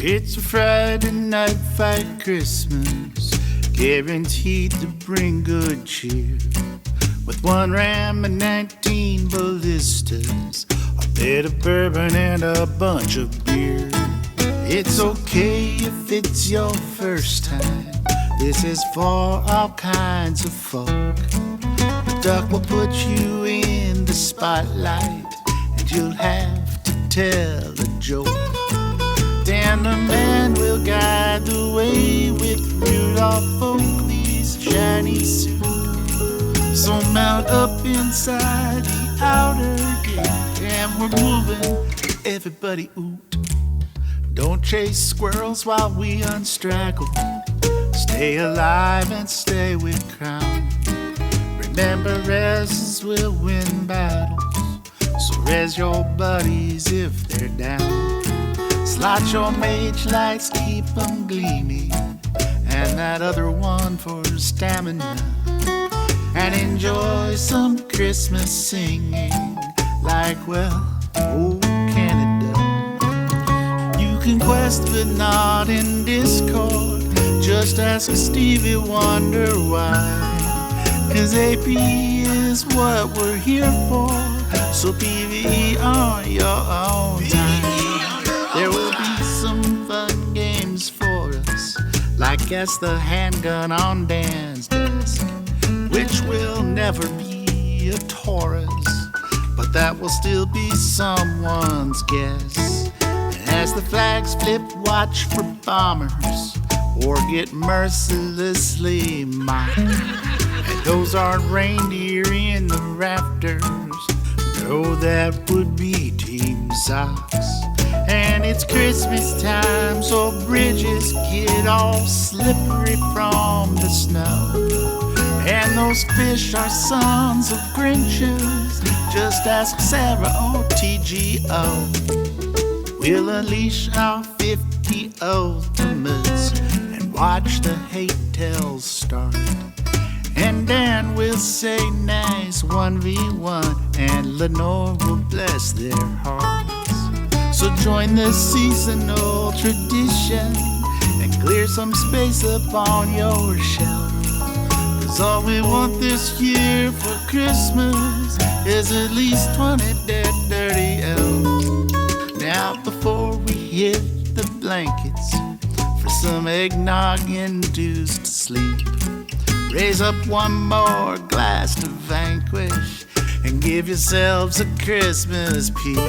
It's a Friday night fight Christmas, guaranteed to bring good cheer. With 1 ram and 19 ballistas, a bit of bourbon and a bunch of beer. It's okay if it's your first time, this is for all kinds of folk. The duck will put you in the spotlight, and you'll have to tell a joke. Dan the man will guide the way with Rudolph Oakley's shiny suit. So mount up inside the outer gate, and we're moving, everybody oot. Don't chase squirrels while we unstraggle. Stay alive and stay with crown. Remember, reses will win battles, so res your buddies if they're down. Slot your mage lights, keep them gleaming, and that other one for stamina. And enjoy some Christmas singing, like, well, old Canada. You can quest but not in Discord, just ask Stevie Wonder why. 'Cause AP is what we're here for, so PvE on your own time. There will be some fun games for us, like guess the handgun on Dan's desk, which will never be a Taurus, but that will still be someone's guess. And as the flags flip, watch for bombers, or get mercilessly mocked. And those aren't reindeer in the rafters, no, that would be Team Socks. And it's Christmas time, so bridges get all slippery from the snow. And those fish are sons of Grinches, just ask Sarah or TGO. We'll unleash our 50 ultimates and watch the hate tales start. And Dan will say nice 1v1, and Lenore will bless their hearts. So join the seasonal tradition and clear some space up on your shelf. 'Cause all we want this year for Christmas is at least 20 dead, dirty elves. Now before we hit the blankets for some eggnog-induced sleep, raise up one more glass to Vanquish and give yourselves a Christmas peep.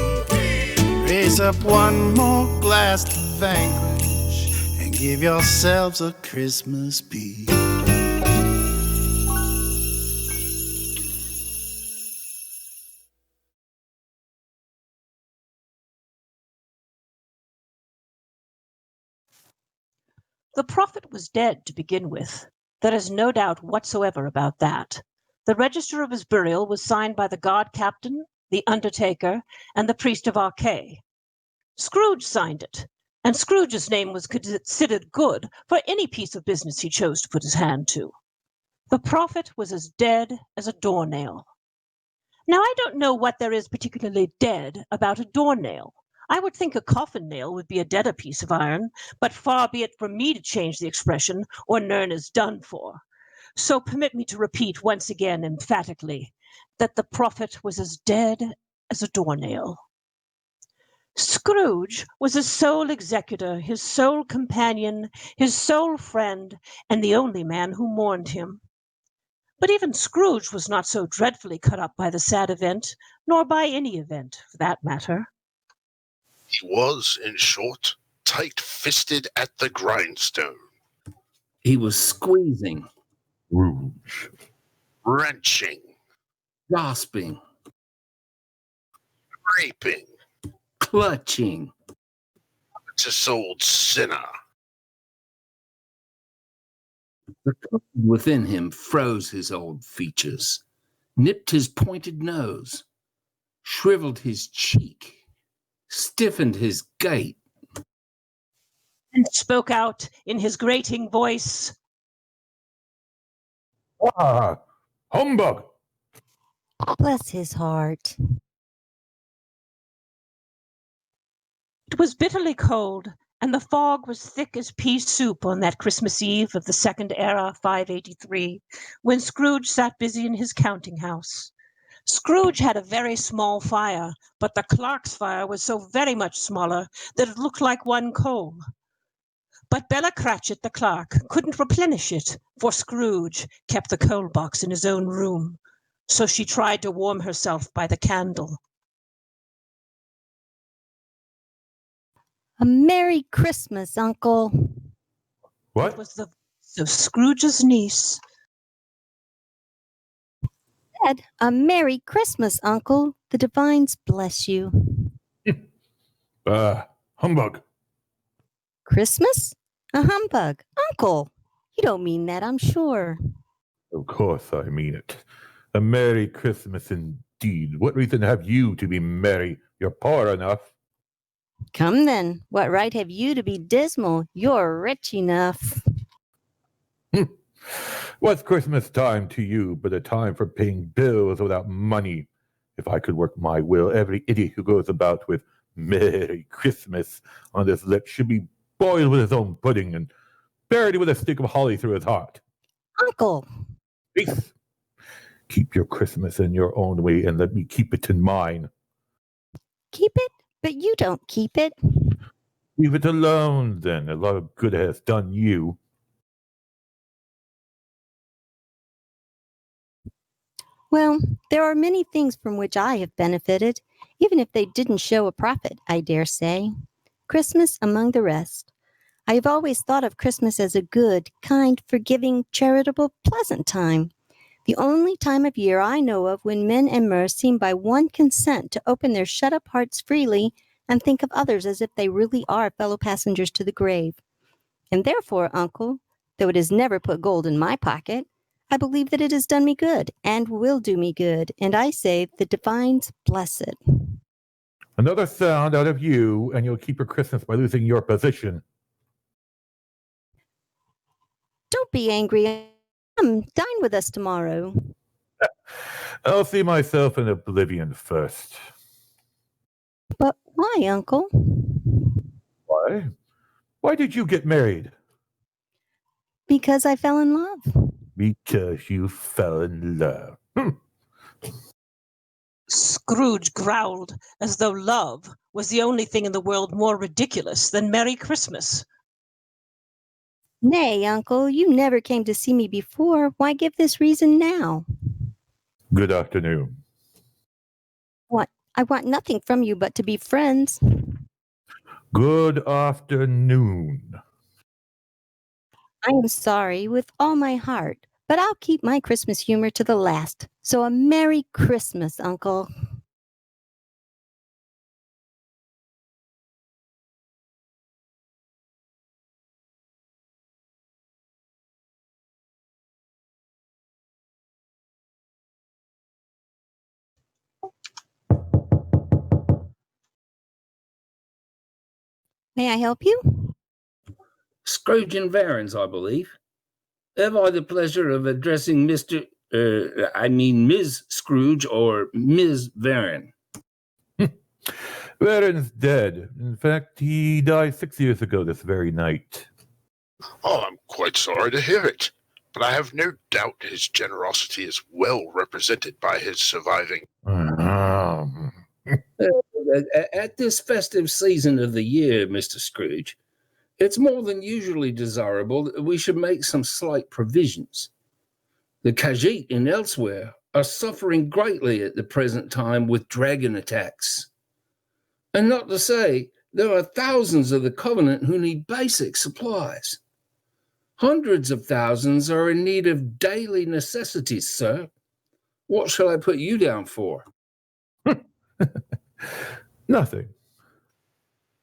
Raise up one more glass to Vanquish and give yourselves a Christmas peep. The prophet was dead to begin with. There is no doubt whatsoever about that. The register of his burial was signed by the guard captain, the undertaker, and the priest of Archay. Scrooge signed it, and Scrooge's name was considered good for any piece of business he chose to put his hand to. The prophet was as dead as a doornail. Now, I don't know what there is particularly dead about a doornail. I would think a coffin nail would be a deader piece of iron, but far be it from me to change the expression, or Nern is done for. So permit me to repeat once again emphatically that the prophet was as dead as a doornail. Scrooge was his sole executor, his sole companion, his sole friend, and the only man who mourned him. But even Scrooge was not so dreadfully cut up by the sad event, nor by any event, for that matter. He was, in short, tight-fisted at the grindstone. He was squeezing, Rouge, Wrenching, gasping, raping, clutching. this old sinner. The cold within him froze his old features, nipped his pointed nose, shriveled his cheek, stiffened his gait, and spoke out in his grating voice, Ah, humbug! Bless his heart. It was bitterly cold, and the fog was thick as pea soup on that Christmas Eve of the second era, 583, when Scrooge sat busy in his counting house. Scrooge had a very small fire, but the clerk's fire was so very much smaller that it looked like one coal. But Bella Cratchit, the clerk, couldn't replenish it, for Scrooge kept the coal box in his own room. So she tried to warm herself by the candle. A Merry Christmas, Uncle. What? It was the voice of Scrooge's niece. Said, a Merry Christmas, Uncle. The divines bless you. Humbug. Christmas? A humbug. Uncle, you don't mean that, I'm sure. Of course I mean it. A Merry Christmas indeed. What reason have you to be merry? You're poor enough. Come then, what right have you to be dismal? You're rich enough. What's Christmas time to you but a time for paying bills without money? If I could work my will, every idiot who goes about with Merry Christmas on his lips should be boiled with his own pudding and buried with a stick of holly through his heart. Uncle, Peace. Keep your Christmas in your own way and let me keep it in mine. keep it, but you don't keep it. Leave it alone, then. A lot of good it has done you. Well, there are many things from which I have benefited, even if they didn't show a profit, I dare say. Christmas among the rest. I have always thought of Christmas as a good, kind, forgiving, charitable, pleasant time. The only time of year I know of when men and mirth seem by one consent to open their shut-up hearts freely and think of others as if they really are fellow passengers to the grave. And therefore, Uncle, though it has never put gold in my pocket, I believe that it has done me good and will do me good, and I say the divines bless it. Another sound out of you, and you'll keep your Christmas by losing your position. Don't be angry. Come, dine with us tomorrow. I'll see myself in oblivion first. But why, Uncle? Why? Why did you get married? Because I fell in love. Because you fell in love. Scrooge growled, as though love was the only thing in the world more ridiculous than Merry Christmas. Nay, Uncle, you never came to see me before. Why give this reason now? Good afternoon. What? I want nothing from you but to be friends. Good afternoon. I am sorry with all my heart, but I'll keep my Christmas humor to the last. So a Merry Christmas, Uncle. May I help you? Scrooge and Varen's, I believe. Have I the pleasure of addressing Ms. Scrooge or Ms. Varen? Varen's dead. In fact, he died 6 years ago this very night. Oh, I'm quite sorry to hear it, but I have no doubt his generosity is well represented by his surviving. At this festive season of the year, Mr. Scrooge, it's more than usually desirable that we should make some slight provisions. The Cratchit in Elsweyr are suffering greatly at the present time with dragon attacks. And not to say, there are thousands of the Covenant who need basic supplies. Hundreds of thousands are in need of daily necessities, sir. What shall I put you down for? Nothing.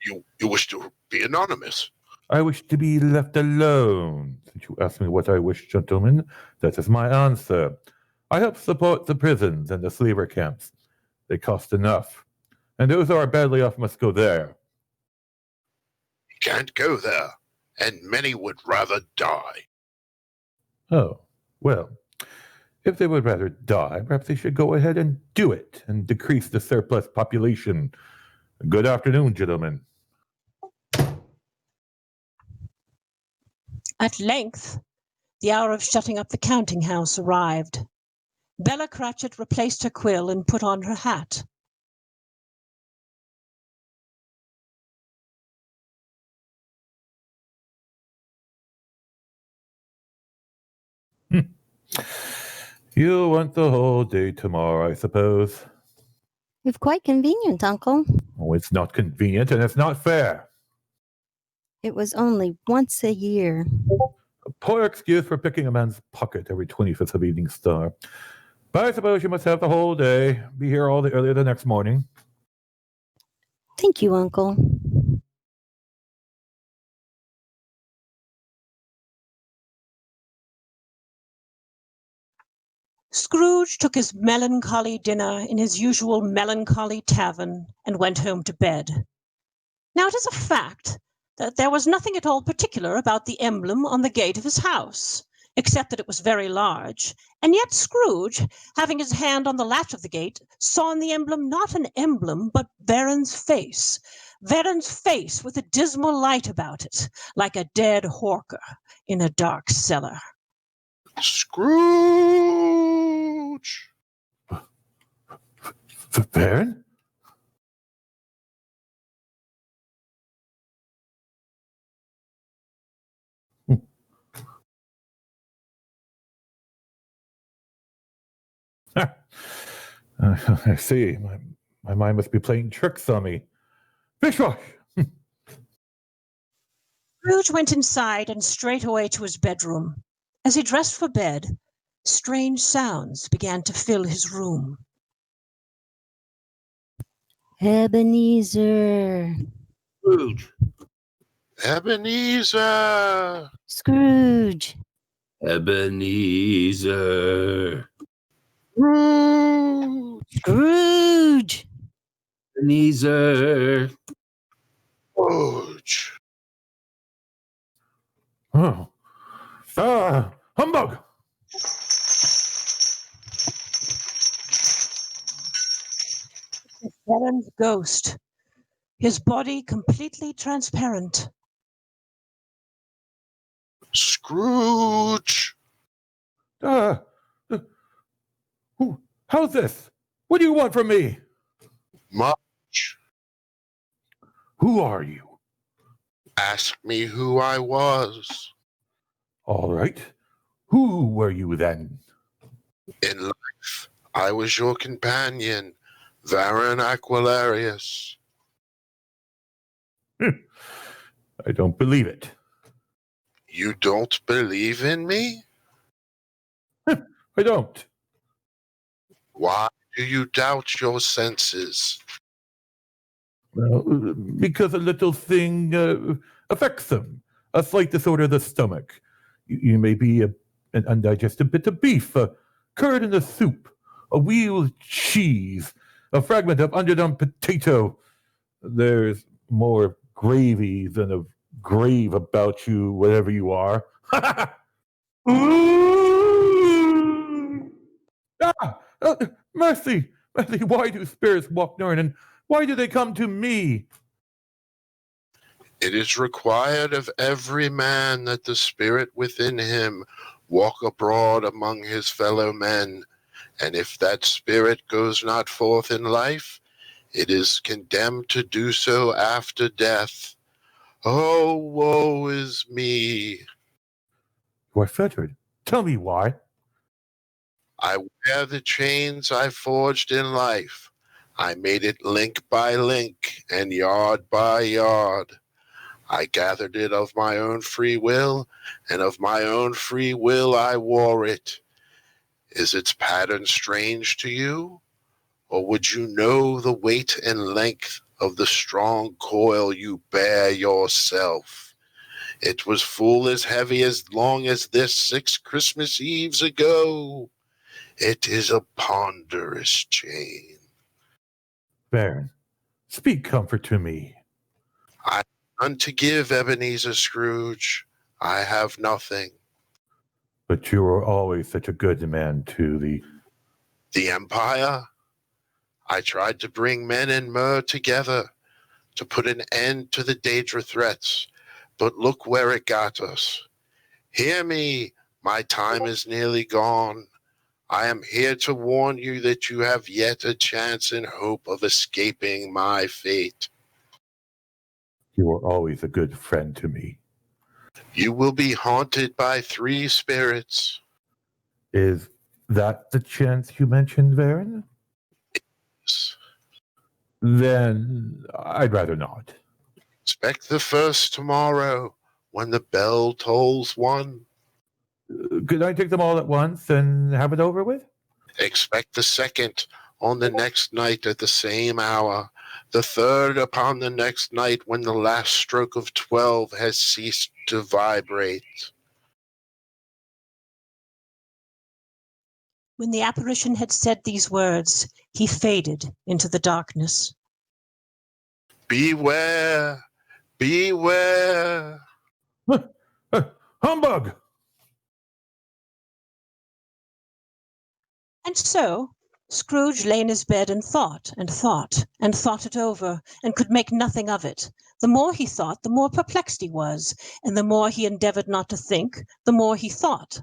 You wish to be anonymous. I wish to be left alone. Since you asked me what I wish, gentlemen, that is my answer. I help support the prisons and the slaver camps. They cost enough. And those who are badly off must go there. You can't go there, and many would rather die. Oh, well, if they would rather die, perhaps they should go ahead and do it and decrease the surplus population. Good afternoon, gentlemen. At length, the hour of shutting up the counting house arrived. Bella Cratchit replaced her quill and put on her hat. You want the whole day tomorrow, I suppose. It's quite convenient, Uncle. Oh, it's not convenient and it's not fair. It was only once a year. A poor excuse for picking a man's pocket every 25th of Evening Star. But I suppose you must have the whole day. Be here all the earlier the next morning. Thank you, Uncle. Scrooge took his melancholy dinner in his usual melancholy tavern and went home to bed. Now it is a fact that there was nothing at all particular about the emblem on the gate of his house, except that it was very large, and yet Scrooge, having his hand on the latch of the gate, saw in the emblem not an emblem, but Varen's face with a dismal light about it, like a dead hawker in a dark cellar. Scrooge! Varen? I see. My mind must be playing tricks on me. Fishwash! Scrooge went inside and straightway to his bedroom. As he dressed for bed, strange sounds began to fill his room. Ebenezer. Scrooge. Ebenezer! Scrooge. Ebenezer. Scrooge! Scrooge. Ebenezer. Scrooge! Oh. Humbug! Varen's ghost, his body completely transparent. Scrooge! How's this? What do you want from me? Much. Who are you? Ask me who I was. All right. Who were you then? In life, I was your companion, Varen Aquilarius. I don't believe it. You don't believe in me? I don't. Why do you doubt your senses? Well, because a little thing affects them. A slight disorder of the stomach. You may be an undigested bit of beef, a curd in the soup, a wheel of cheese, a fragment of underdone potato. There's more gravy than a grave about you, whatever you are. Mercy! Mercy, why do spirits walk known, and why do they come to me? It is required of every man that the spirit within him walk abroad among his fellow men, and if that spirit goes not forth in life, it is condemned to do so after death. Oh, woe is me! You are fettered. Tell me why. I wear the chains I forged in life. I made it link by link and yard by yard. I gathered it of my own free will, and of my own free will I wore it. Is its pattern strange to you? Or would you know the weight and length of the strong coil you bear yourself? It was full as heavy as long as this 6 Christmas Eves ago. It is a ponderous chain. Baron, speak comfort to me. I have none to give, Ebenezer Scrooge. I have nothing. But you were always such a good man to The Empire? I tried to bring men and Mer together, to put an end to the Daedra threats, but look where it got us. Hear me, my time is nearly gone. I am here to warn you that you have yet a chance and hope of escaping my fate. You were always a good friend to me. You will be haunted by 3 spirits. Is that the chance you mentioned, Varen? Then I'd rather not. Expect the first tomorrow when the bell tolls 1. Could I take them all at once and have it over with? Expect the second on the next night at the same hour. The third upon the next night when the last stroke of 12 has ceased to vibrate. When the apparition had said these words, he faded into the darkness. Beware! Beware! Humbug! And so Scrooge lay in his bed and thought it over, and could make nothing of it. The more he thought, the more perplexed he was, and the more he endeavored not to think, the more he thought.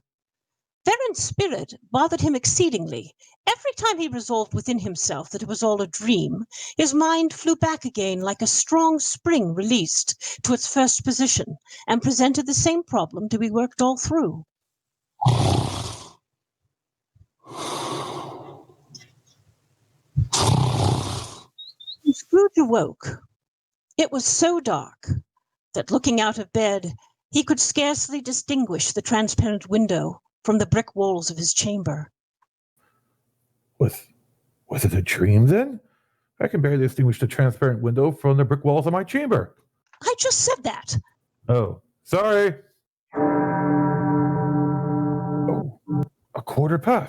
Varen's spirit bothered him exceedingly. Every time he resolved within himself that it was all a dream, his mind flew back again like a strong spring released to its first position, and presented the same problem to be worked all through. When Scrooge awoke, it was so dark that, looking out of bed, he could scarcely distinguish the transparent window from the brick walls of his chamber. Was it a dream then? I can barely distinguish the transparent window from the brick walls of my chamber. I just said that. Oh, sorry. Oh, 1:15.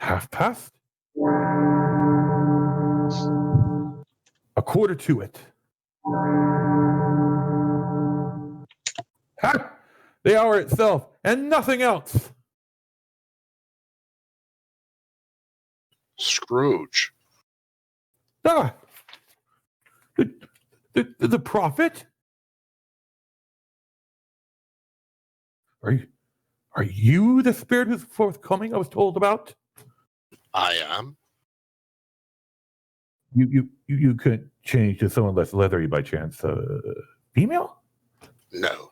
1:30. 1/4 to it. Ha! The hour itself, and nothing else. Scrooge. Ah! The prophet? Are you the spirit who's forthcoming I was told about? I am. You couldn't change to someone less leathery by chance? Female? No.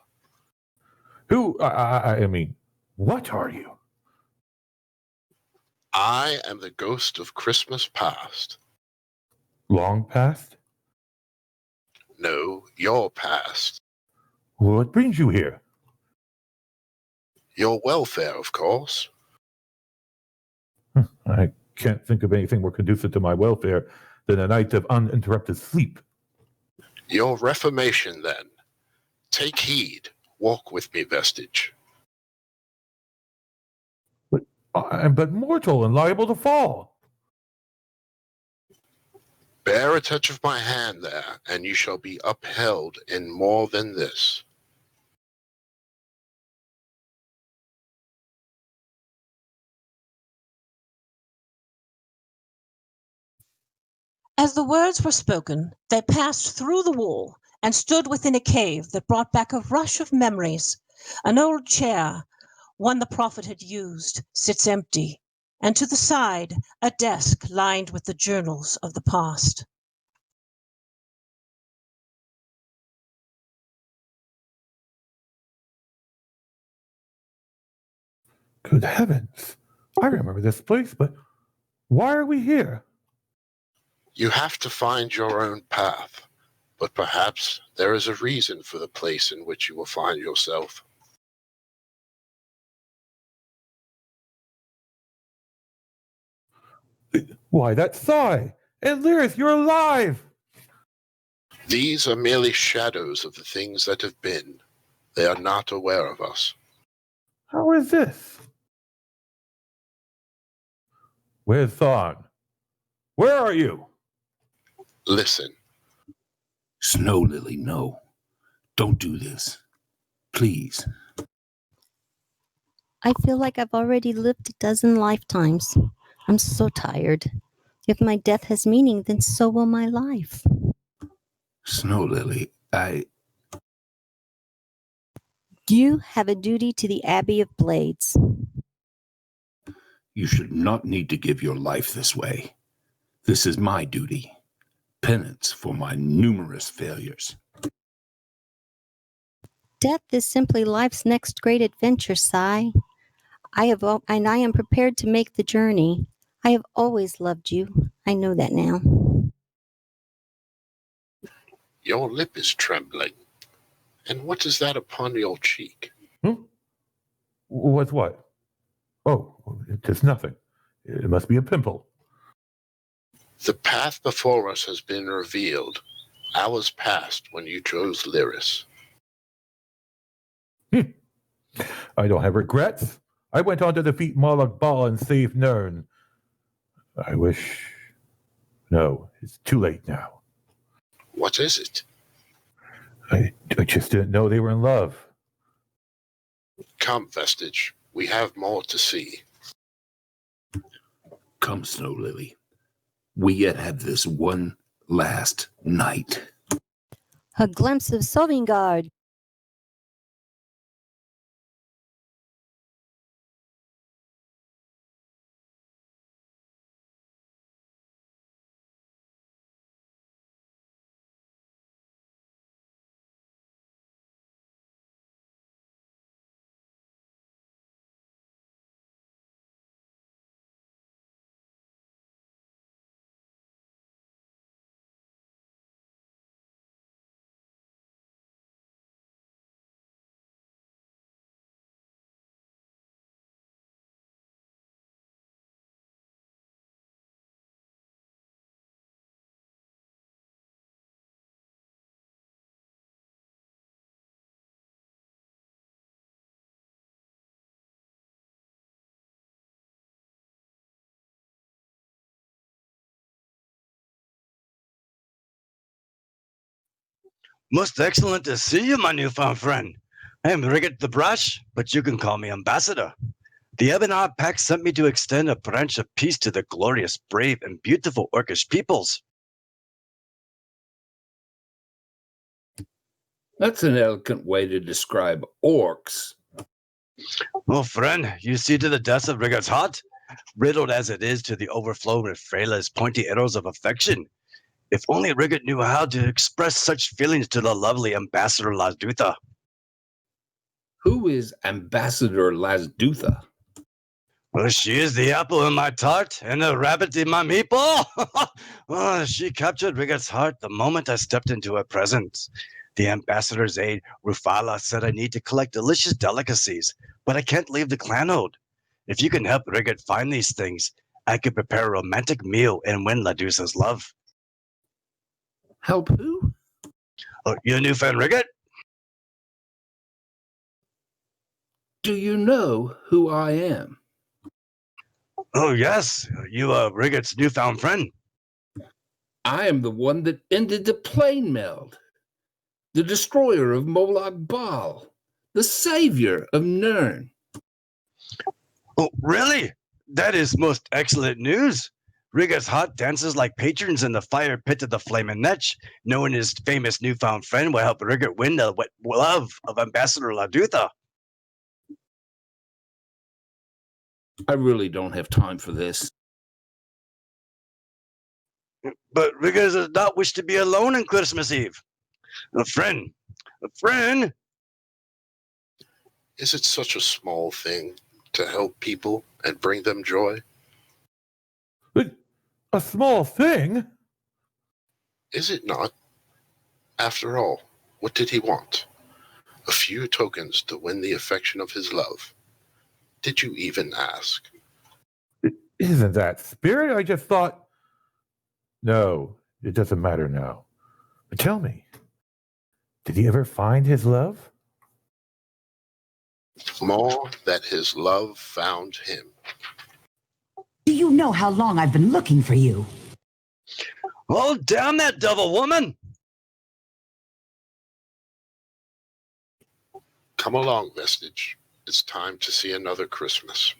Who? I mean, what are you? I am the ghost of Christmas past. Long past? No, your past. What brings you here? Your welfare, of course. I can't think of anything more conducive to my welfare than a night of uninterrupted sleep. Your reformation, then. Take heed. Walk with me, Vestige. But I'm but mortal and liable to fall. Bear a touch of my hand there, and you shall be upheld in more than this. As the words were spoken, they passed through the wall and stood within a cave that brought back a rush of memories. An old chair, one the prophet had used, sits empty, and to the side a desk lined with the journals of the past. Good heavens. I remember this place, but why are we here? You have to find your own path, but perhaps there is a reason for the place in which you will find yourself. Why, that sigh! And Lyris, you're alive! These are merely shadows of the things that have been. They are not aware of us. How is this? Where's Thawne? Where are you? Listen. Snow Lily, no. Don't do this. Please. I feel like I've already lived a dozen lifetimes. I'm so tired. If my death has meaning, then so will my life. Snow Lily, You have a duty to the Abbey of Blades. You should not need to give your life this way. This is my duty. Penance for my numerous failures. Death is simply life's next great adventure, Sai. I am prepared to make the journey. I have always loved you. I know that now. Your lip is trembling. And what is that upon your cheek? What's what? Oh, it is nothing. It must be a pimple. The path before us has been revealed. Hours passed when you chose Lyris. I don't have regrets. I went on to defeat Moloch Ball and save Nern. I wish... No, it's too late now. What is it? I just didn't know they were in love. Come, Vestige. We have more to see. Come, Snow Lily. We yet have this one last night. A glimpse of Sovngarde. Most excellent to see you, my newfound friend. I am Riggett the Brash, but you can call me Ambassador. The Ebonheart Pact sent me to extend a branch of peace to the glorious, brave, and beautiful Orcish peoples. That's an elegant way to describe orcs. Oh, friend, you see to the depths of Riggett's heart, riddled as it is to the overflow with Freyla's pointy arrows of affection. If only Riggett knew how to express such feelings to the lovely Ambassador Lasdutha. Who is Ambassador Lasdutha? Well, she is the apple in my tart and the rabbit in my meatball. Oh, she captured Riggett's heart the moment I stepped into her presence. The ambassador's aide, Rufala, said I need to collect delicious delicacies, but I can't leave the clanode. If you can help Riggett find these things, I could prepare a romantic meal and win Ladusa's love. Help who? Oh, your new friend Riggett? Do you know who I am? Oh, yes, you are Riggett's newfound friend. I am the one that ended the plane meld, the destroyer of Moloch Bal, the savior of Nern. Oh, really? That is most excellent news. Riggett's heart dances like patrons in the fire pit of the Flaming Netch, knowing his famous newfound friend will help Riggett win the love of Ambassador Ladutha. I really don't have time for this. But Riggett does not wish to be alone on Christmas Eve. A friend. Is it such a small thing to help people and bring them joy? A small thing? Is it not? After all, what did he want? A few tokens to win the affection of his love. Did you even ask? Isn't that spirit? I just thought... No, it doesn't matter now. But tell me, did he ever find his love? More that his love found him. Do you know how long I've been looking for you? Oh, damn that devil woman! Come along, Vestige. It's time to see another Christmas.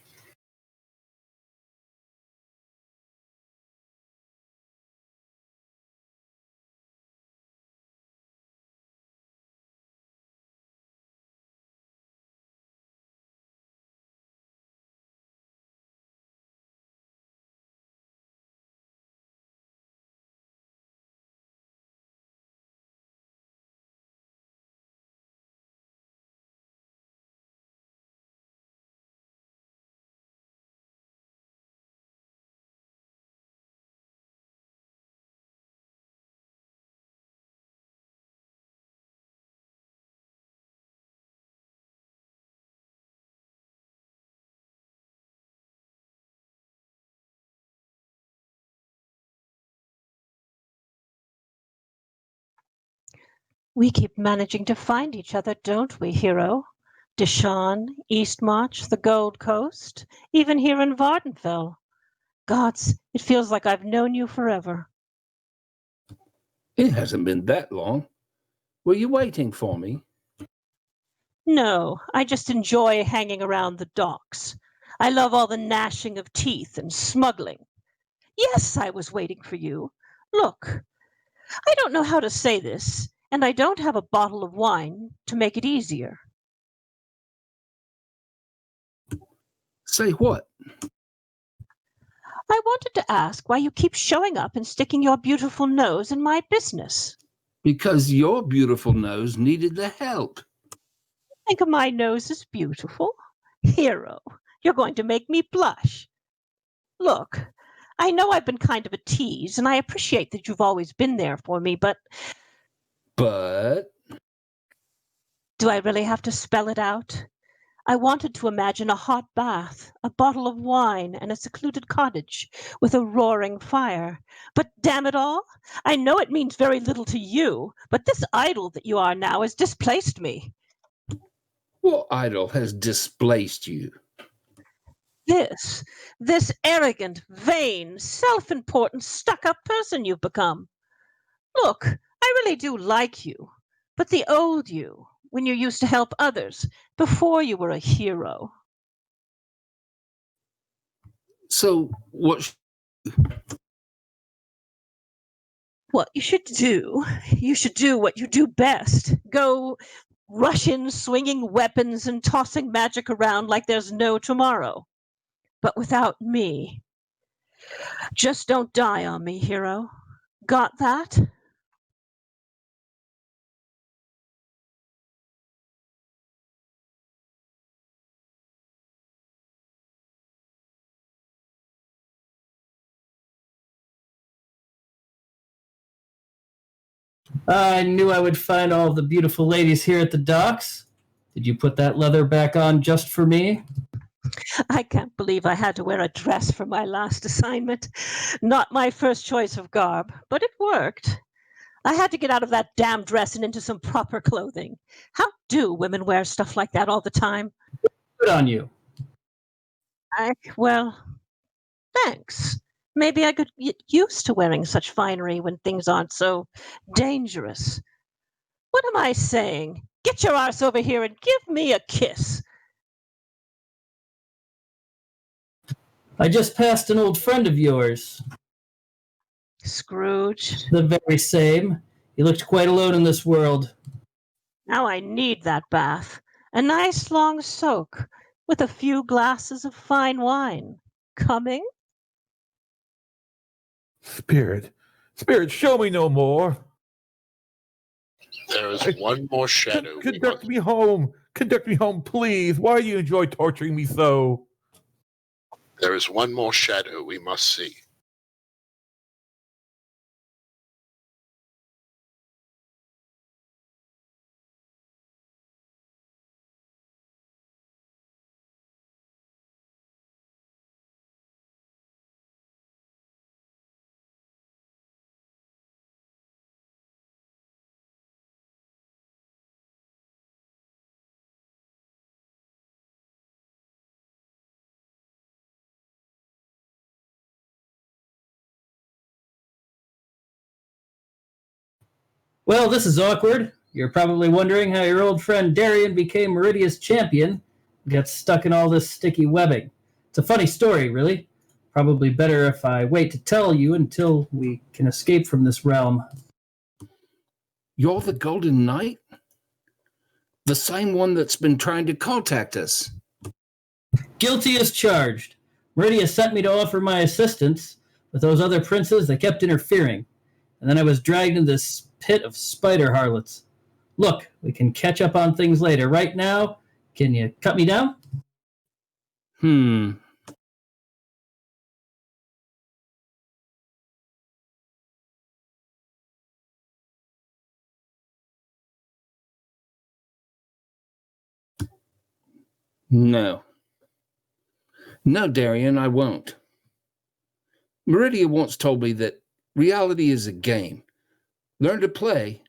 We keep managing to find each other, don't we, hero? Deshawn, Eastmarch, the Gold Coast, even here in Vardenfell. Gods, it feels like I've known you forever. It hasn't been that long. Were you waiting for me? No, I just enjoy hanging around the docks. I love all the gnashing of teeth and smuggling. Yes, I was waiting for you. Look, I don't know how to say this, and I don't have a bottle of wine to make it easier. Say what? I wanted to ask why you keep showing up and sticking your beautiful nose in my business. Because your beautiful nose needed the help. Think of my nose as beautiful? Hero, you're going to make me blush. Look, I know I've been kind of a tease, and I appreciate that you've always been there for me, but But do I really have to spell it out? I wanted to imagine a hot bath, a bottle of wine, and a secluded cottage with a roaring fire. But damn it all, I know it means very little to you, but this idol that you are now has displaced me. what idol has displaced you? This arrogant, vain, self-important, stuck-up person you've become. Look, I really do like you, but the old you, when you used to help others, before you were a hero. So what? What you should do what you do best. Go rush in swinging weapons and tossing magic around like there's no tomorrow. But without me. Just don't die on me, hero. Got that? I knew I would find all the beautiful ladies here at the docks. Did you put that leather back on just for me? I can't believe I had to wear a dress for my last assignment. Not my first choice of garb, but it worked. I had to get out of that damn dress and into some proper clothing. How do women wear stuff like that all the time? Good on you. Well, thanks. Maybe I could get used to wearing such finery when things aren't so dangerous. What am I saying? Get your arse over here and give me a kiss. I just passed an old friend of yours. Scrooge. The very same. He looked quite alone in this world. Now I need that bath. A nice long soak with a few glasses of fine wine. Coming? Spirit, show me no more. There is one more shadow. Conduct me home, please. Why do you enjoy torturing me so? There is one more shadow we must see. Well, this is awkward. You're probably wondering how your old friend Darian became Meridia's champion and got stuck in all this sticky webbing. It's a funny story, really. Probably better if I wait to tell you until we can escape from this realm. You're the Golden Knight? The same one that's been trying to contact us. Guilty as charged. Meridia sent me to offer my assistance, but those other princes, they kept interfering. And then I was dragged into this pit of spider harlots. Look, we can catch up on things later. Right now, can you cut me down? No. No, Darian, I won't. Meridia once told me that reality is a game. Learn to play,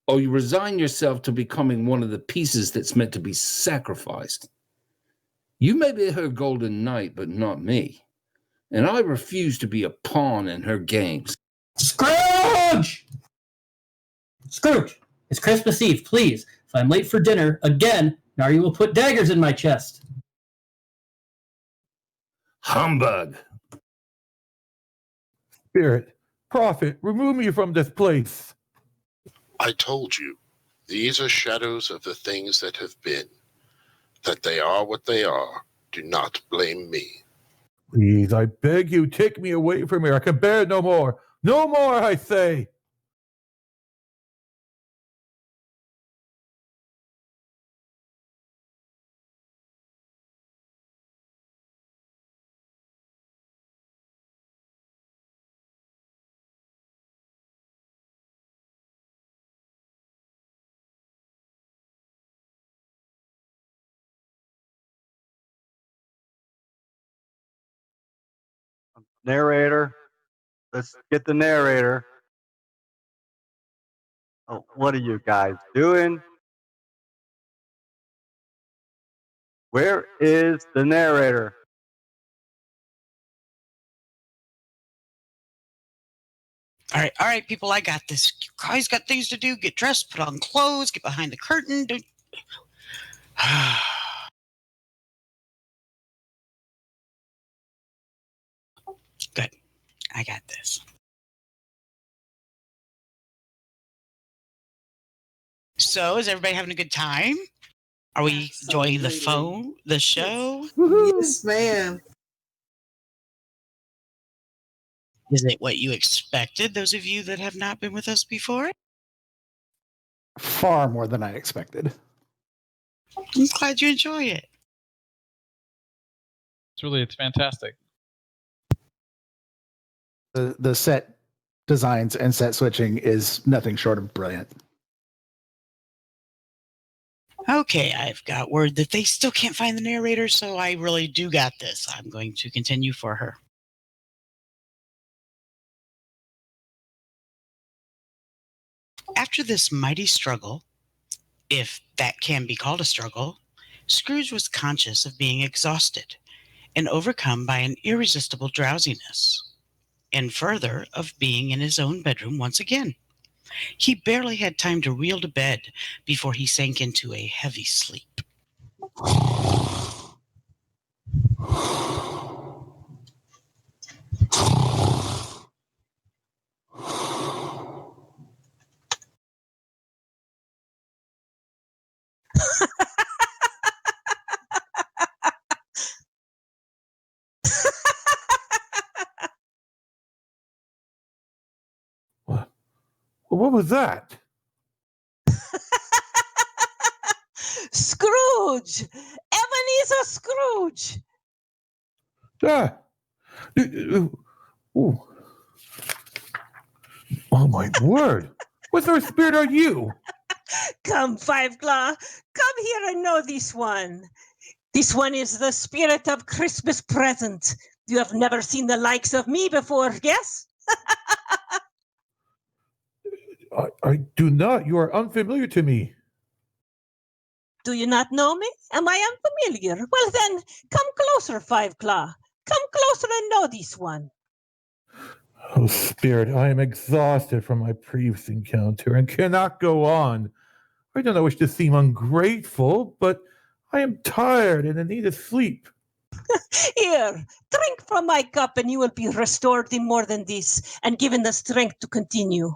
or you resign yourself to becoming one of the pieces that's meant to be sacrificed. You may be her golden knight, but not me. And I refuse to be a pawn in her games. Scrooge! Scrooge, it's Christmas Eve, please. If I'm late for dinner, again, Nari will put daggers in my chest. Humbug. Spirit, prophet, remove me from this place. I told you, these are shadows of the things that have been. That they are what they are. Do not blame me. Please, I beg you, take me away from here. I can bear no more. No more, I say. Narrator. Let's get the narrator. Oh, what are you guys doing? Where is the narrator? All right, people, I got this. You guys got things to do. Get dressed, put on clothes, get behind the curtain. Don't... Good. I got this. So, is everybody having a good time? Are we enjoying the show? Yes, ma'am. Is it what you expected, those of you that have not been with us before? Far more than I expected. I'm glad you enjoy it. It's fantastic. The set designs and set switching is nothing short of brilliant. Okay, I've got word that they still can't find the narrator, so I really do got this. I'm going to continue for her. After this mighty struggle, if that can be called a struggle, Scrooge was conscious of being exhausted and overcome by an irresistible drowsiness, and further, of being in his own bedroom once again. He barely had time to reel to bed before he sank into a heavy sleep. What was that? Scrooge! Ebenezer Scrooge! Ah. Ooh. Oh, my word. What sort of spirit are you? Come, Five Claw, come here and know this one. This one is the spirit of Christmas present. You have never seen the likes of me before, yes? I do not. You are unfamiliar to me. Do you not know me? Am I unfamiliar? Well then, come closer, Five Claw. Come closer and know this one. Oh, Spirit, I am exhausted from my previous encounter and cannot go on. I do not wish to seem ungrateful, but I am tired and in need of sleep. Here, drink from my cup and you will be restored in more than this and given the strength to continue.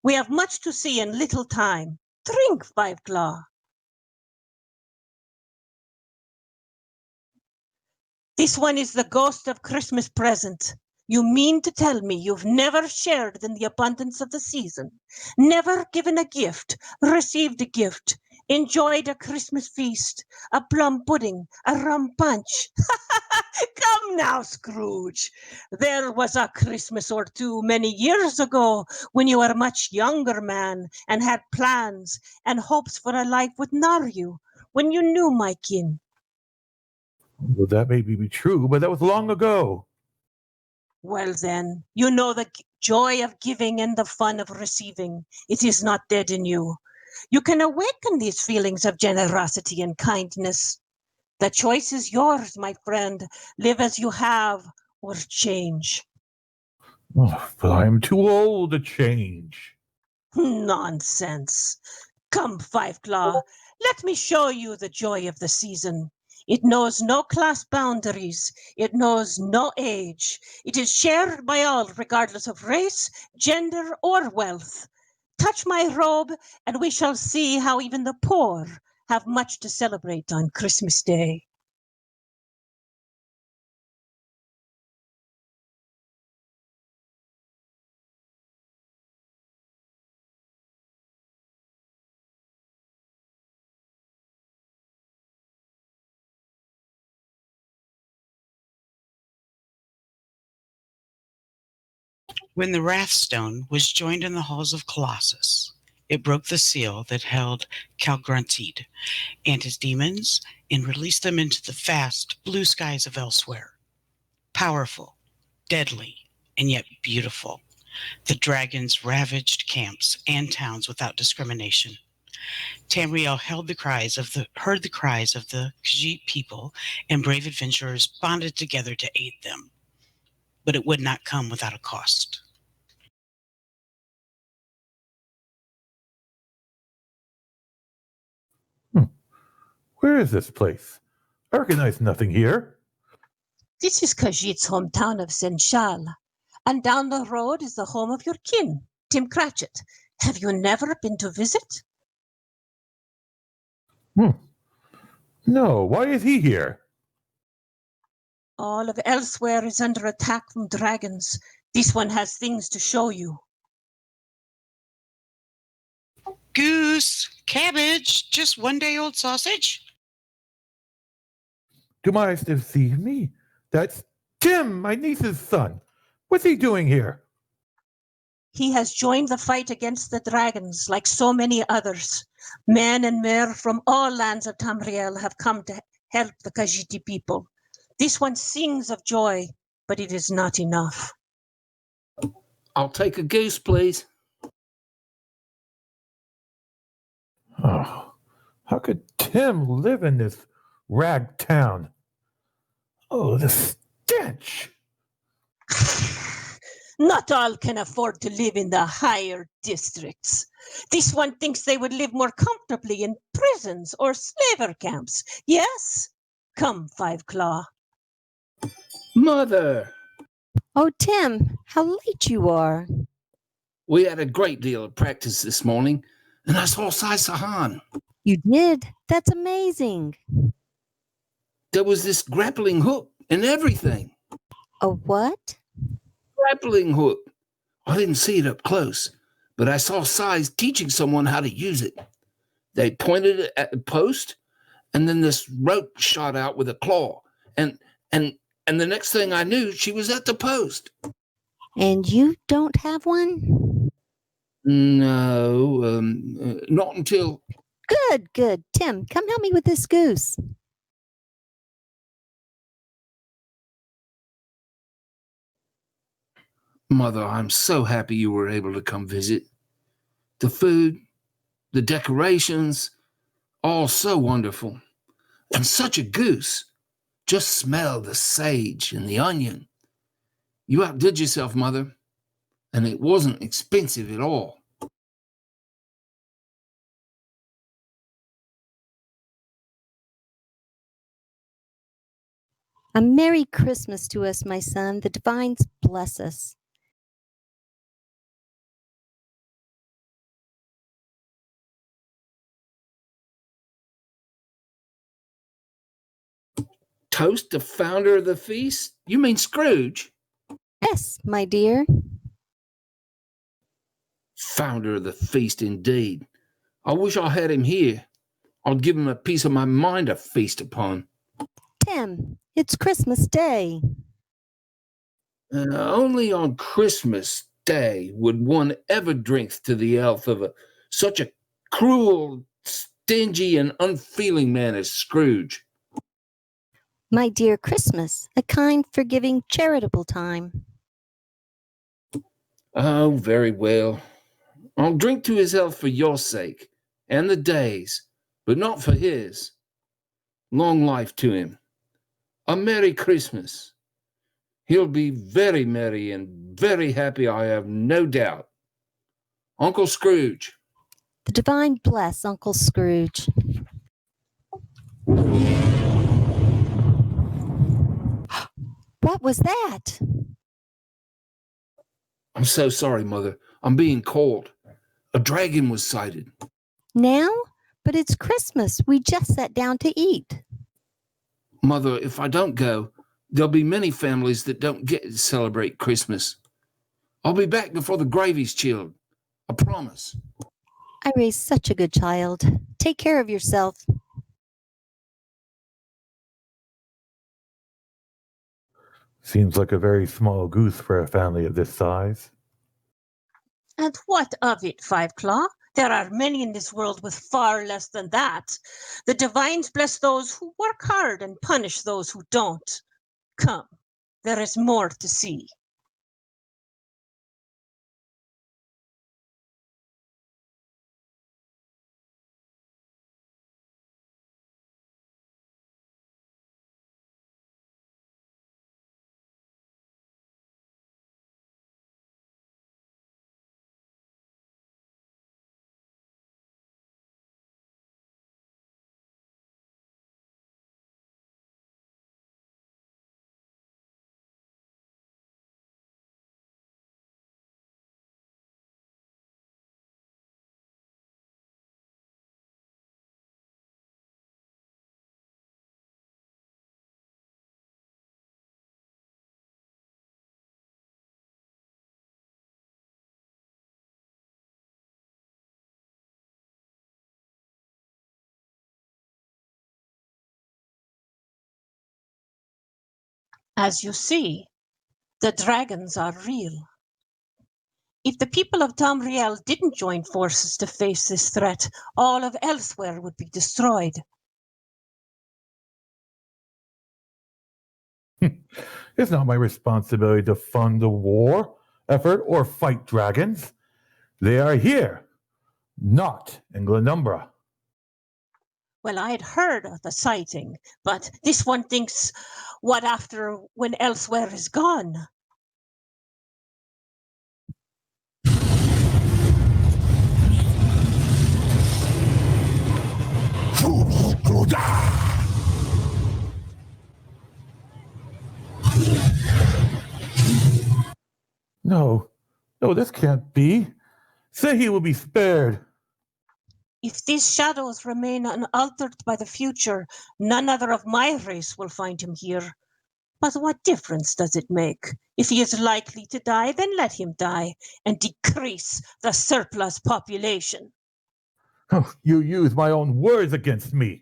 We have much to see in little time. Drink, Five Claw. This one is the ghost of Christmas present. You mean to tell me you've never shared in the abundance of the season, never given a gift, received a gift, enjoyed a Christmas feast, a plum pudding, a rum punch? Come now, Scrooge. There was a Christmas or two many years ago when you were a much younger man and had plans and hopes for a life with Naryu, when you knew my kin. Well, that may be true, but that was long ago. Well then, you know the joy of giving and the fun of receiving. It is not dead in you. You can awaken these feelings of generosity and kindness. The choice is yours, my friend. Live as you have or change. Oh, but I am too old to change. Nonsense. Come, Five Claw, let me show you the joy of the season. It knows no class boundaries. It knows no age. It is shared by all, regardless of race, gender, or wealth. Touch my robe, and we shall see how even the poor have much to celebrate on Christmas Day. When the Wrathstone was joined in the halls of Colossus, it broke the seal that held Calgruntid and his demons and released them into the vast blue skies of Elsweyr. Powerful, deadly, and yet beautiful, the dragons ravaged camps and towns without discrimination. Tamriel heard the cries of the Khajiit people, and brave adventurers bonded together to aid them. But it would not come without a cost. Where is this place? I recognize nothing here. This is Khajiit's hometown of Senchal, and down the road is the home of your kin, Tim Cratchit. Have you never been to visit? No, why is he here? All of Elsweyr is under attack from dragons. This one has things to show you. Goose, cabbage, just one day old sausage? Do my eyes deceive me? That's Tim, my niece's son. What's he doing here? He has joined the fight against the dragons like so many others. Men and mer from all lands of Tamriel have come to help the Khajiiti people. This one sings of joy, but it is not enough. I'll take a goose, please. Oh, how could Tim live in this rag town? Oh, the stench! Not all can afford to live in the higher districts. This one thinks they would live more comfortably in prisons or slaver camps. Yes? Come, Five Claw. Mother! Oh, Tim, how late you are. We had a great deal of practice this morning, and I saw Sai Sahan. You did? That's amazing. There was this grappling hook and everything. A what? Grappling hook. I didn't see it up close, but I saw Sai teaching someone how to use it. They pointed it at the post, and then this rope shot out with a claw. And the next thing I knew, she was at the post. And you don't have one? No, not until... Good. Tim, come help me with this goose. Mother, I'm so happy you were able to come visit. The food, the decorations, all so wonderful. And such a goose. Just smell the sage and the onion. You outdid yourself, Mother, and it wasn't expensive at all. A Merry Christmas to us, my son. The divines bless us. Toast the founder of the feast? You mean Scrooge? Yes, my dear. Founder of the feast, indeed. I wish I had him here. I'd give him a piece of my mind to feast upon. Tim, it's Christmas Day. Only on Christmas Day would one ever drink to the health of such a cruel, stingy, and unfeeling man as Scrooge. My dear Christmas, a kind, forgiving, charitable time. Oh, very well. I'll drink to his health for your sake and the days, but not for his. Long life to him. A Merry Christmas. He'll be very merry and very happy, I have no doubt. Uncle Scrooge. The divine bless Uncle Scrooge. What was that? I'm so sorry, Mother. I'm being cold. A dragon was sighted. Now? But it's Christmas. We just sat down to eat. Mother, if I don't go, there'll be many families that don't get to celebrate Christmas. I'll be back before the gravy's chilled. I promise. I raised such a good child. Take care of yourself. Seems like a very small goose for a family of this size. And what of it, Five Claw? There are many in this world with far less than that. The divines bless those who work hard and punish those who don't. Come, there is more to see. As you see, the dragons are real. If the people of Tamriel didn't join forces to face this threat, all of Elsweyr would be destroyed. It's not my responsibility to fund the war effort or fight dragons. They are here, not in Glenumbra. Well, I had heard of the sighting, but this one thinks, what after when Elsweyr is gone? No, this can't be. Say he will be spared. If these shadows remain unaltered by the future, none other of my race will find him here. But what difference does it make? If he is likely to die, then let him die and decrease the surplus population. Oh, you use my own words against me.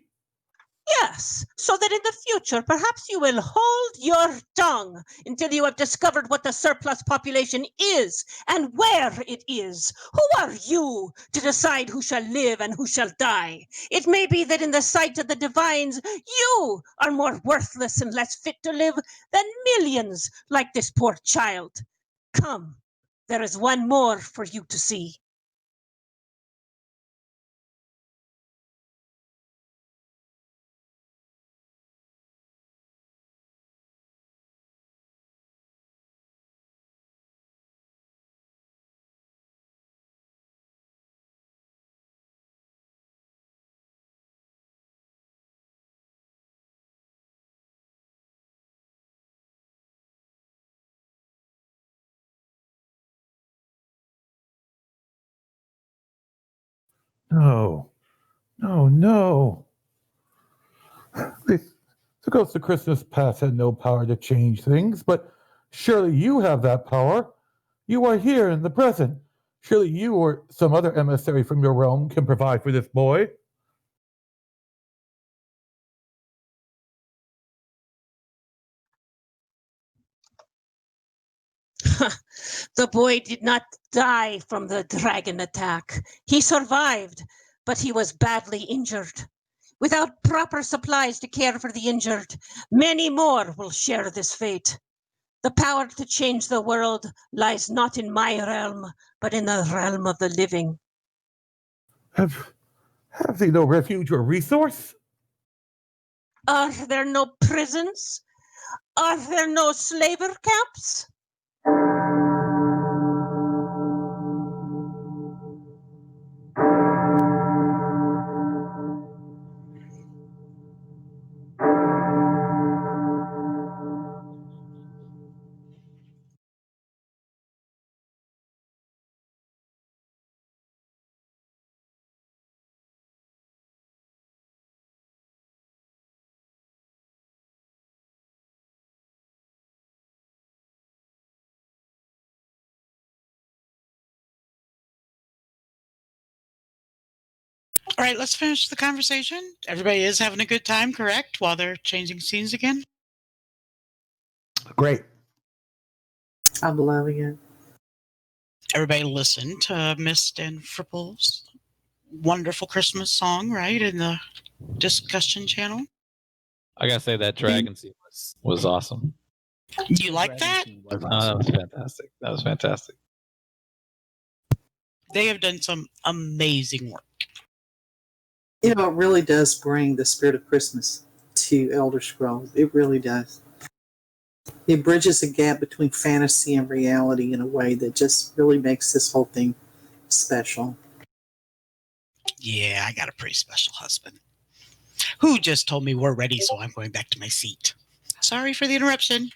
Yes, so that in the future, perhaps you will hold your tongue until you have discovered what the surplus population is and where it is. Who are you to decide who shall live and who shall die? It may be that in the sight of the divines, you are more worthless and less fit to live than millions like this poor child. Come, there is one more for you to see. No. The Ghost of Christmas Past had no power to change things, but surely you have that power. You are here in the present. Surely you or some other emissary from your realm can provide for this boy. The boy did not die from the dragon attack. He survived, but he was badly injured. Without proper supplies to care for the injured, many more will share this fate. The power to change the world lies not in my realm, but in the realm of the living. Have Have they no refuge or resource? Are there no prisons? Are there no slaver camps? All right, let's finish the conversation. Everybody is having a good time, correct? While they're changing scenes again? Great. I'm loving it. Everybody listened to Mist and Fripple's wonderful Christmas song, right? In the discussion channel. I gotta say that dragon scene was awesome. Do you like that? That was fantastic. That was fantastic. They have done some amazing work. You know, it really does bring the spirit of Christmas to Elder Scrolls. It really does. It bridges a gap between fantasy and reality in a way that just really makes this whole thing special. Yeah, I got a pretty special husband who just told me we're ready, so I'm going back to my seat. Sorry for the interruption.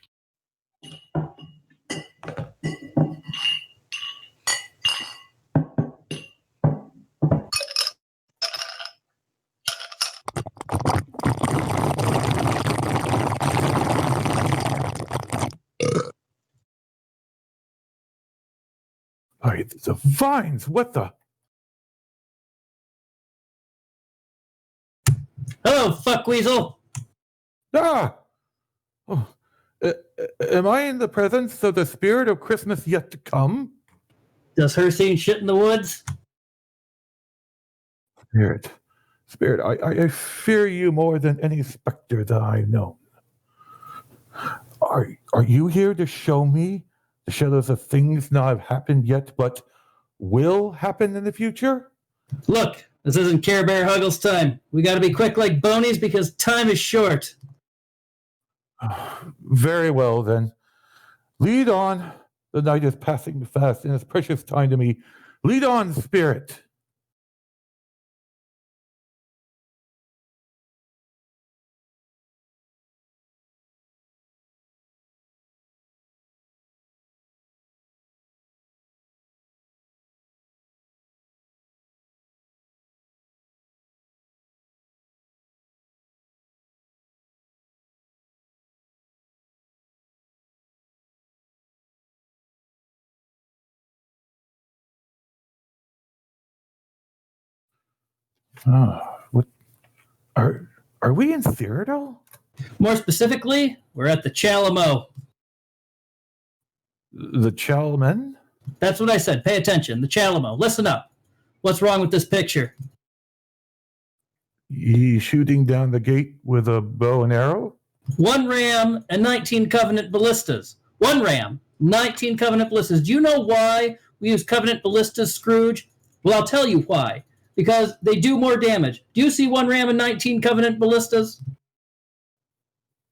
Hey, the vines, what the? Hello, fuckweasel. Ah! Oh, am I in the presence of the spirit of Christmas yet to come? Does her seen shit in the woods? Spirit, I fear you more than any specter that I've known. Are you here to show me the shadows of things not have happened yet, but will happen in the future? Look, this isn't Care Bear Huggles time. We gotta be quick like bonies because time is short. Very well, then. Lead on. The night is passing fast, and it's precious time to me. Lead on, spirit. What are we in Cyrodiil? More specifically, we're at the Chalamo. The Chalmen? That's what I said. Pay attention. The Chalamo. Listen up. What's wrong with this picture? He shooting down the gate with a bow and arrow? 1 ram and 19 Covenant ballistas. 1 ram, 19 Covenant ballistas. Do you know why we use Covenant ballistas, Scrooge? Well, I'll tell you why. Because they do more damage. Do you see 1 ram and 19 Covenant ballistas?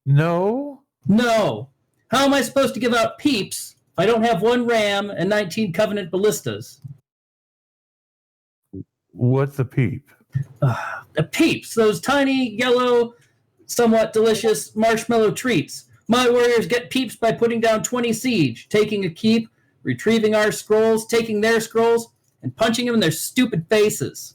No. No. How am I supposed to give out peeps if I don't have 1 ram and 19 Covenant ballistas? What's a peep? Peeps, those tiny, yellow, somewhat delicious marshmallow treats. My warriors get peeps by putting down 20 siege, taking a keep, retrieving our scrolls, taking their scrolls, and punching them in their stupid faces.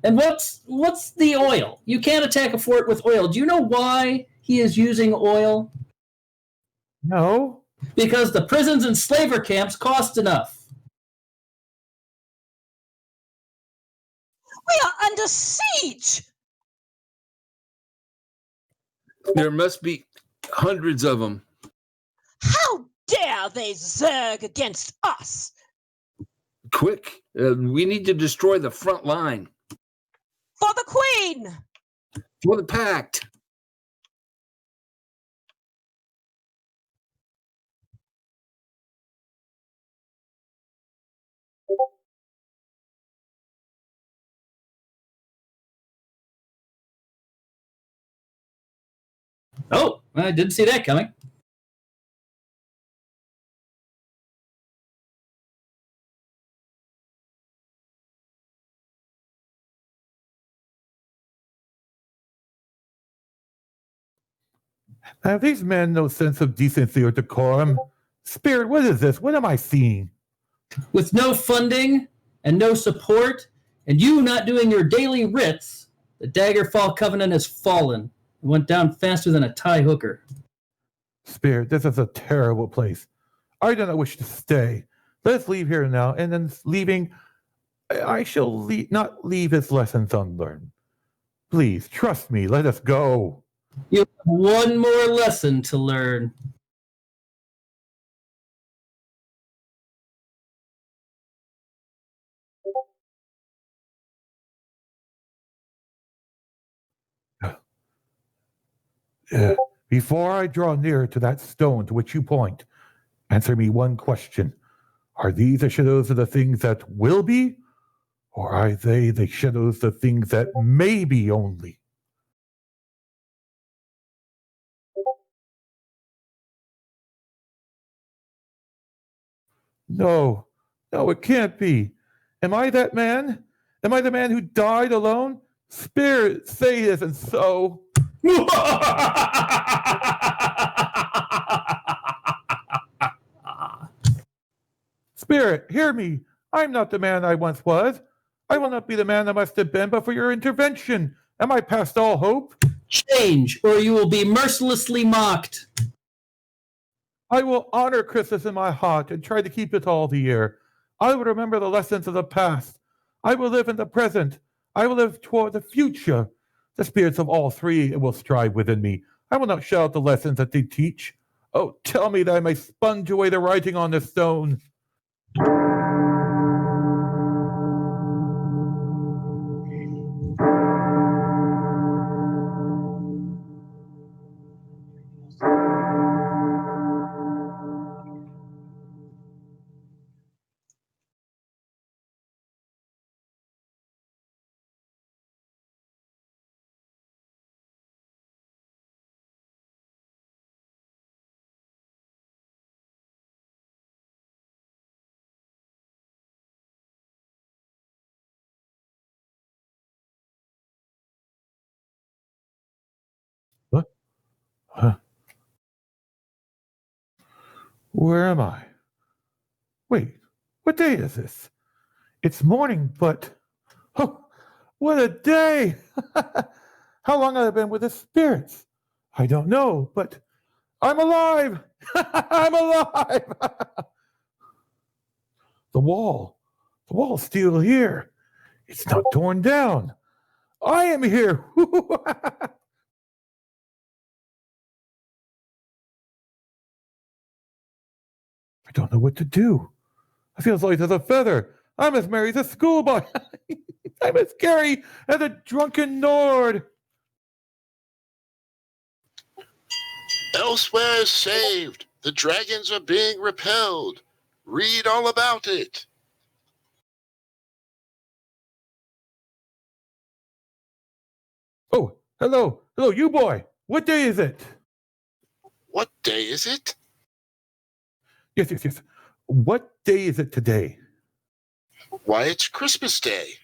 And what's the oil? You can't attack a fort with oil. Do you know why he is using oil? No. Because the prisons and slaver camps cost enough. We are under siege. There must be hundreds of them. How dare they zerg against us? Quick, we need to destroy the front line. For the Queen! For the Pact. Oh, I didn't see that coming. Have these men no sense of decency or decorum? Spirit, what is this? What am I seeing? With no funding and no support, and you not doing your daily writs, the Daggerfall Covenant has fallen. It went down faster than a tie hooker. Spirit, this is a terrible place. I do not wish to stay. Let us leave here now, and then leaving, I shall not leave his lessons unlearned. Please, trust me, let us go. You have one more lesson to learn. Before I draw near to that stone to which you point, answer me one question. Are these the shadows of the things that will be, or are they the shadows of the things that may be only? No, it can't be. Am I that man? Am I the man who died alone? Spirit, say it isn't so. Spirit, hear me. I'm not the man I once was. I will not be the man I must have been but for your intervention. Am I past all hope? Change, or you will be mercilessly mocked. I will honor Christmas in my heart and try to keep it all the year. I will remember the lessons of the past. I will live in the present. I will live toward the future. The spirits of all three will strive within me. I will not shout the lessons that they teach. Oh, tell me that I may sponge away the writing on the stone. What? Huh? Where am I? Wait, what day is this? It's morning, but... Oh, what a day! How long have I been with the spirits? I don't know, but I'm alive! I'm alive! The wall's still here. It's not torn down. I am here! I don't know what to do. I feel as light as a feather. I'm as merry as a schoolboy. I'm as scary as a drunken Nord. Elsweyr is saved. The dragons are being repelled. Read all about it. Oh, hello, you boy. What day is it? What day is it? Yes. What day is it today? Why, it's Christmas Day.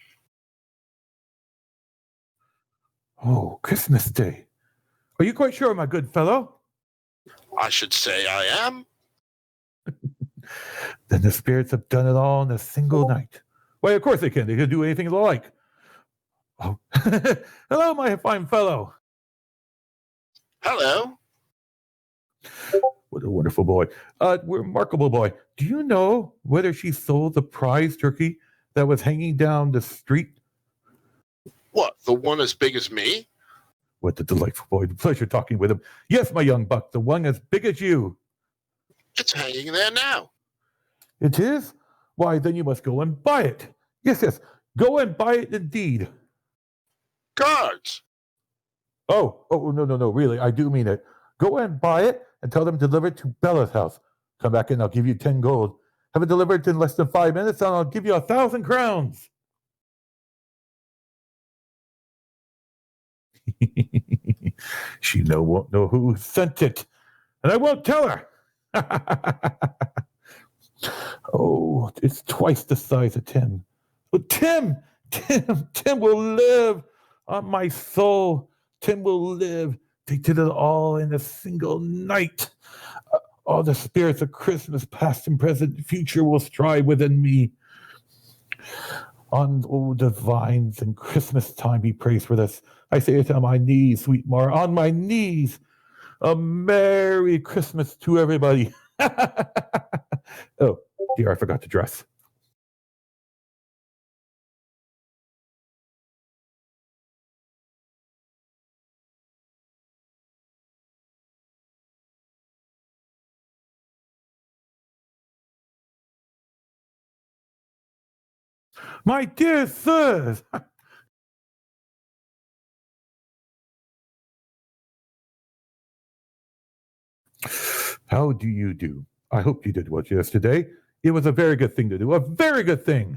Oh, Christmas Day. Are you quite sure, my good fellow? I should say I am. Then the spirits have done it all in a single night. Why, of course they can. They can do anything they like. Oh, hello, my fine fellow. Hello. What a wonderful boy. Remarkable boy. Do you know whether she sold the prize turkey that was hanging down the street? What, the one as big as me? What a delightful boy. The pleasure talking with him. Yes, my young buck, the one as big as you. It's hanging there now. It is? Why, then you must go and buy it. Yes. Go and buy it indeed. Guards. Oh, no, really, I do mean it. Go and buy it and tell them to deliver it to Bella's house. Come back and I'll give you 10 gold. Have it delivered in less than 5 minutes and I'll give you 1,000 crowns. She won't know who sent it, and I won't tell her. Oh, it's twice the size of Tim. But Tim will live on my soul. Tim will live. They did it all in a single night. All the spirits of Christmas, past and present and future, will strive within me. On the vines and Christmas time be praised for this. I say it on my knees, sweet Mara, on my knees. A Merry Christmas to everybody. Oh, dear, I forgot to dress. My dear sirs, how do you do? I hope you did well yesterday. It was a very good thing to do. A very good thing.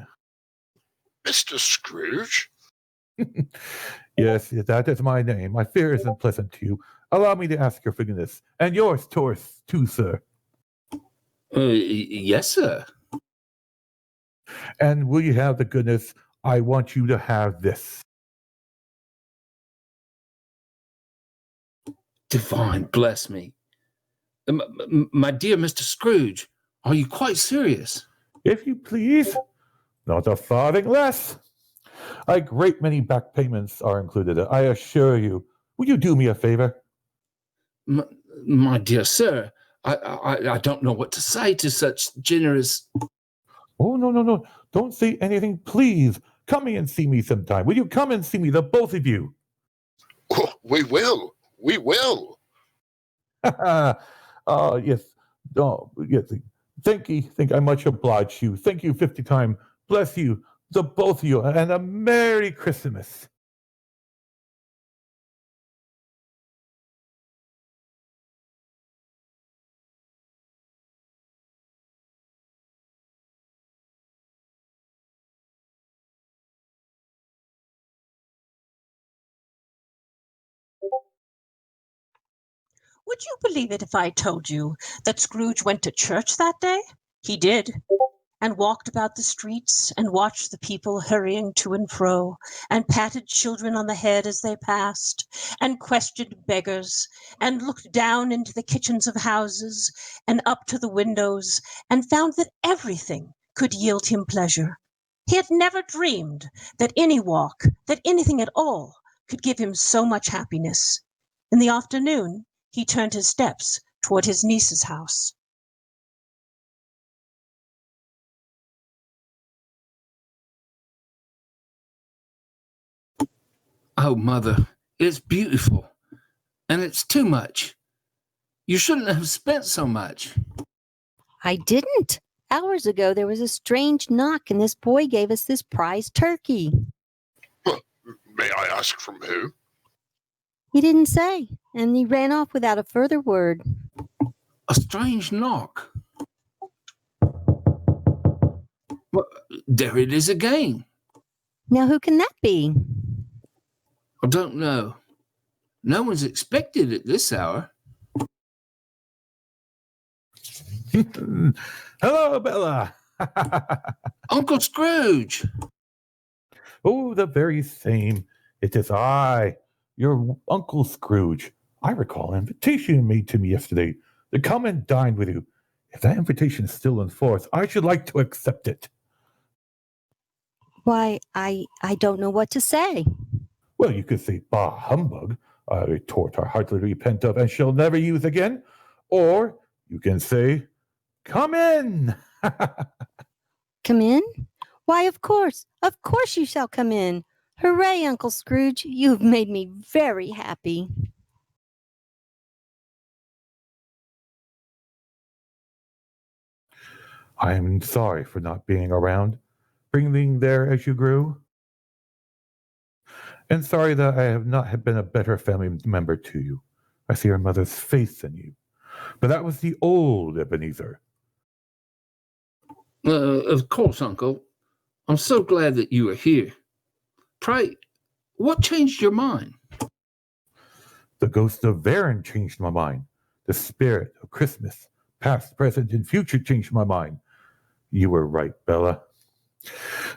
Mr. Scrooge? Yes, that is my name. My fear isn't pleasant to you. Allow me to ask your forgiveness. And yours, too, sir. Yes, sir. And will you have the goodness? I want you to have this. Divine bless me. My dear Mr. Scrooge, are you quite serious? If you please, not a farthing less. A great many back payments are included, I assure you. Will you do me a favor? My dear sir, I don't know what to say to such generous... Oh, no. Don't say anything, please. Come in and see me sometime. Will you come and see me, the both of you? Oh, we will. We will. Yes. Oh, yes. Thank you. I much oblige you. Thank you 50 times. Bless you, the both of you, and a Merry Christmas. Would you believe it if I told you that Scrooge went to church that day? He did, and walked about the streets and watched the people hurrying to and fro, and patted children on the head as they passed, and questioned beggars, and looked down into the kitchens of houses and up to the windows, and found that everything could yield him pleasure. He had never dreamed that any walk, that anything at all, could give him so much happiness. In the afternoon, he turned his steps toward his niece's house. Oh, Mother, it's beautiful. And it's too much. You shouldn't have spent so much. I didn't. Hours ago, there was a strange knock, and this boy gave us this prize turkey. May I ask from who? He didn't say, and he ran off without a further word. A strange knock. Well, there it is again. Now, who can that be? I don't know. No one's expected at this hour. Hello, Bella. Uncle Scrooge. Oh, the very same. It is I, your Uncle Scrooge. I recall an invitation you made to me yesterday to come and dine with you. If that invitation is still in force, I should like to accept it. Why, I don't know what to say. Well, you could say, bah, humbug, a retort I heartily repent of and shall never use again. Or you can say, come in. Come in? Why, of course you shall come in. Hooray, Uncle Scrooge, you've made me very happy. I am sorry for not being around, being there as you grew. And sorry that I have not been a better family member to you. I see your mother's faith in you. But that was the old Ebenezer. Of course, Uncle. I'm so glad that you are here. Pray, what changed your mind? The ghost of Varen changed my mind. The spirit of Christmas, past, present, and future changed my mind. You were right, Bella.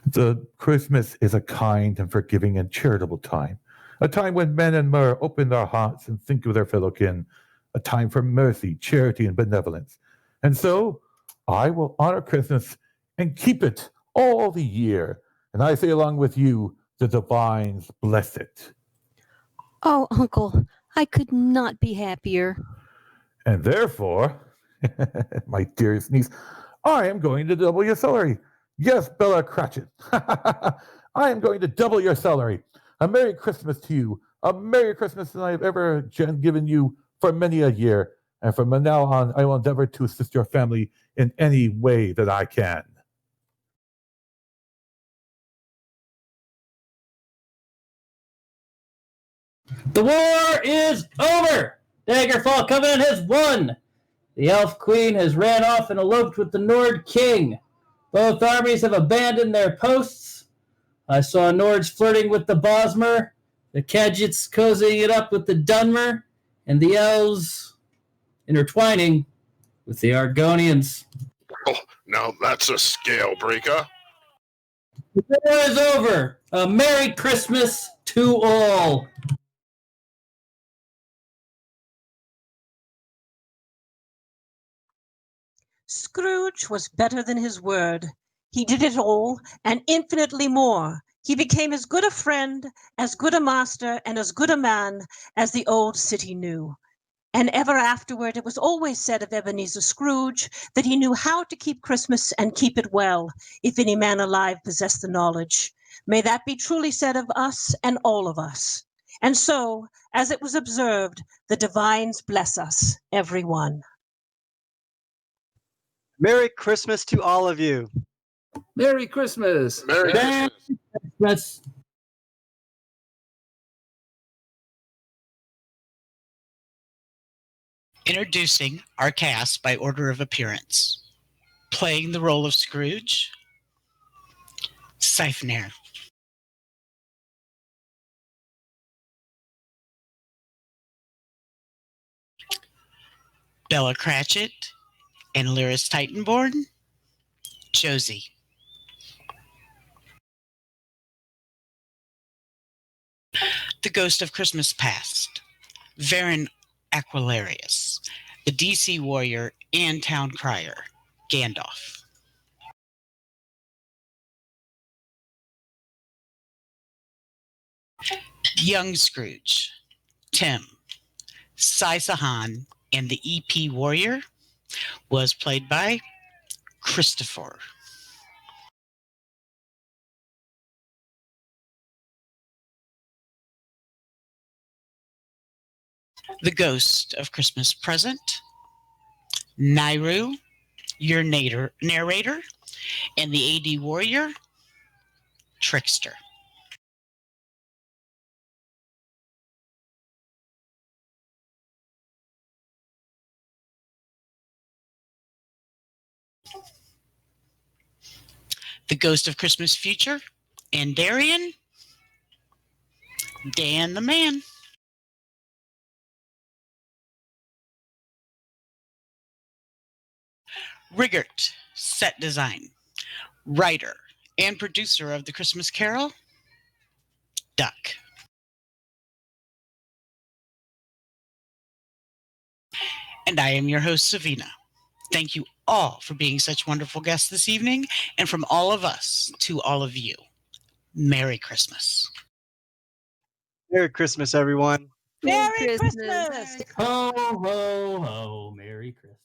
The Christmas is a kind and forgiving and charitable time. A time when men and mer open their hearts and think of their fellow kin. A time for mercy, charity, and benevolence. And so, I will honor Christmas and keep it all the year. And I say along with you, the divines bless it. Oh, Uncle, I could not be happier. And therefore, my dearest niece, I am going to double your salary. Yes, Bella Cratchit. I am going to double your salary. A Merry Christmas to you. A Merry Christmas than I have ever given you for many a year. And from now on, I will endeavor to assist your family in any way that I can. The war is over! Daggerfall Covenant has won! The Elf Queen has ran off and eloped with the Nord King. Both armies have abandoned their posts. I saw Nords flirting with the Bosmer, the Cratchits cozying it up with the Dunmer, and the Elves intertwining with the Argonians. Oh, now that's a scale breaker. The war is over! A Merry Christmas to all! Scrooge was better than his word. He did it all, and infinitely more. He became as good a friend, as good a master, and as good a man as the old city knew. And ever afterward it was always said of Ebenezer Scrooge that he knew how to keep Christmas and keep it well, if any man alive possessed the knowledge. May that be truly said of us and all of us. And so, as it was observed, the divines bless us, every one. Merry Christmas to all of you. Merry Christmas. Merry Christmas. Christmas. Introducing our cast by order of appearance. Playing the role of Scrooge, Siphonair. Bella Cratchit and Lyris Titanborn, Josie. The Ghost of Christmas Past, Varen Aquilarius, the DC Warrior and Town Crier, Gandalf. Young Scrooge, Tim. Sai Sahan and the EP Warrior was played by Christopher. The Ghost of Christmas Present, Nairu, your narrator, and the AD Warrior, Trickster. The Ghost of Christmas Future, and Darian, Dan the Man. Riggert, set design, writer, and producer of The Christmas Carol, Duck. And I am your host, Savina. Thank you all for being such wonderful guests this evening, and from all of us to all of you, Merry Christmas. Merry Christmas, everyone. Merry Christmas! Ho, ho, ho. Merry Christmas.